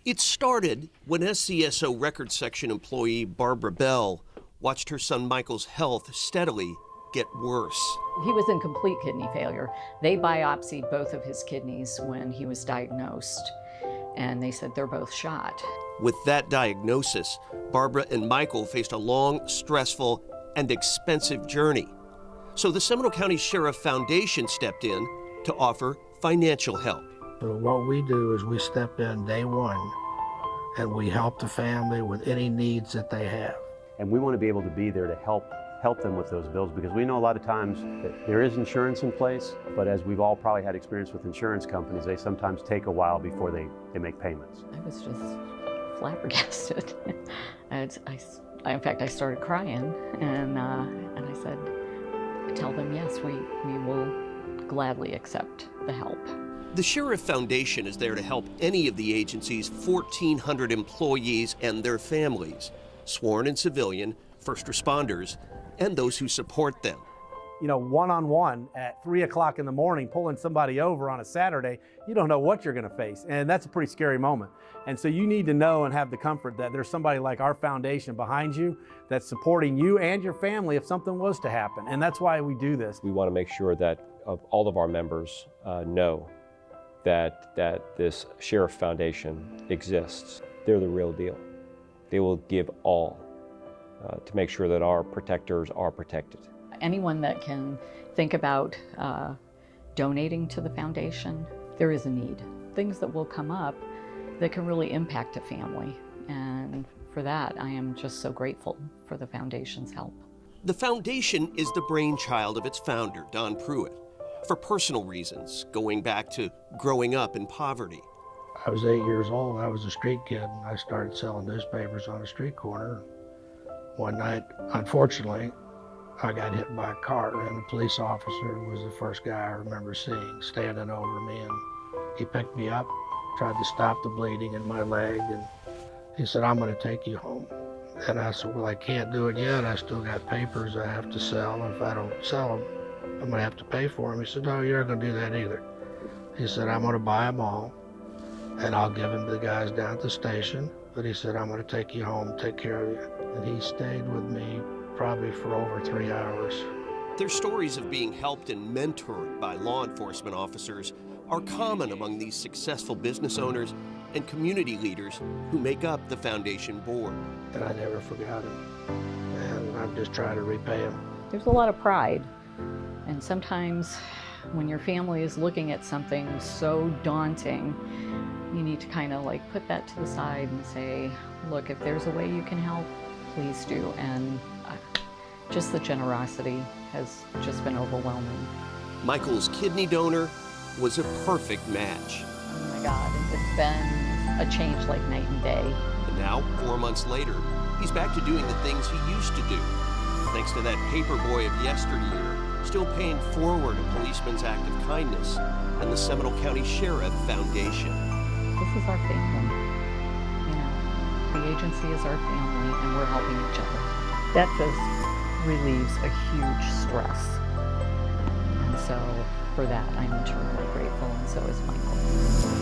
It started when SCSO Record Section employee Barbara Bell watched her son Michael's health steadily get worse. He was in complete kidney failure. They biopsied both of his kidneys when he was diagnosed, and they said they're both shot. With that diagnosis, Barbara and Michael faced a long, stressful, and expensive journey. So the Seminole County Sheriff Foundation stepped in to offer financial help. So what we do is we step in day one and we help the family with any needs that they have. And we want to be able to be there to help them with those bills, because we know a lot of times that there is insurance in place, but as we've all probably had experience with insurance companies, they sometimes take a while before they make payments. I was just flabbergasted. In fact, I started crying, and I said, tell them yes, we will gladly accept the help. The Sheriff Foundation is there to help any of the agency's 1,400 employees and their families, sworn and civilian, first responders, and those who support them. You know, one-on-one at 3 o'clock in the morning, pulling somebody over on a Saturday, you don't know what you're gonna face, and that's a pretty scary moment. And so you need to know and have the comfort that there's somebody like our foundation behind you that's supporting you and your family if something was to happen, and that's why we do this. We want to make sure that all of our members know that this Sheriff Foundation exists. They're the real deal. They will give all to make sure that our protectors are protected. Anyone that can think about donating to the foundation, there is a need. Things that will come up that can really impact a family. And for that, I am just so grateful for the foundation's help. The foundation is the brainchild of its founder, Don Pruitt, for personal reasons, going back to growing up in poverty. I was 8 years old, I was a street kid, and I started selling newspapers on a street corner. One night, unfortunately, I got hit by a car, and the police officer was the first guy I remember seeing standing over me, and he picked me up, tried to stop the bleeding in my leg, and he said, "I'm gonna take you home." And I said, "Well, I can't do it yet. I still got papers I have to sell. If I don't sell them, I'm gonna have to pay for them." He said, "No, you're not gonna do that either." He said, "I'm gonna buy them all, and I'll give them to the guys down at the station. But he said, I'm gonna take you home, take care of you." And he stayed with me probably for over 3 hours. Their stories of being helped and mentored by law enforcement officers are common among these successful business owners and community leaders who make up the foundation board. And I never forgot him. And I'm just trying to repay him. There's a lot of pride. And sometimes when your family is looking at something so daunting, you need to kind of like put that to the side and say, look, if there's a way you can help, please do. And just the generosity has just been overwhelming. Michael's kidney donor was a perfect match. Oh my God, it's been a change like night and day. And now, 4 months later, he's back to doing the things he used to do. Thanks to that paper boy of yesteryear, still paying forward a policeman's act of kindness and the Seminole County Sheriff Foundation. This is our family. You know, the agency is our family, and we're helping each other. That just relieves a huge stress. And so for that, I'm eternally grateful, and so is Michael.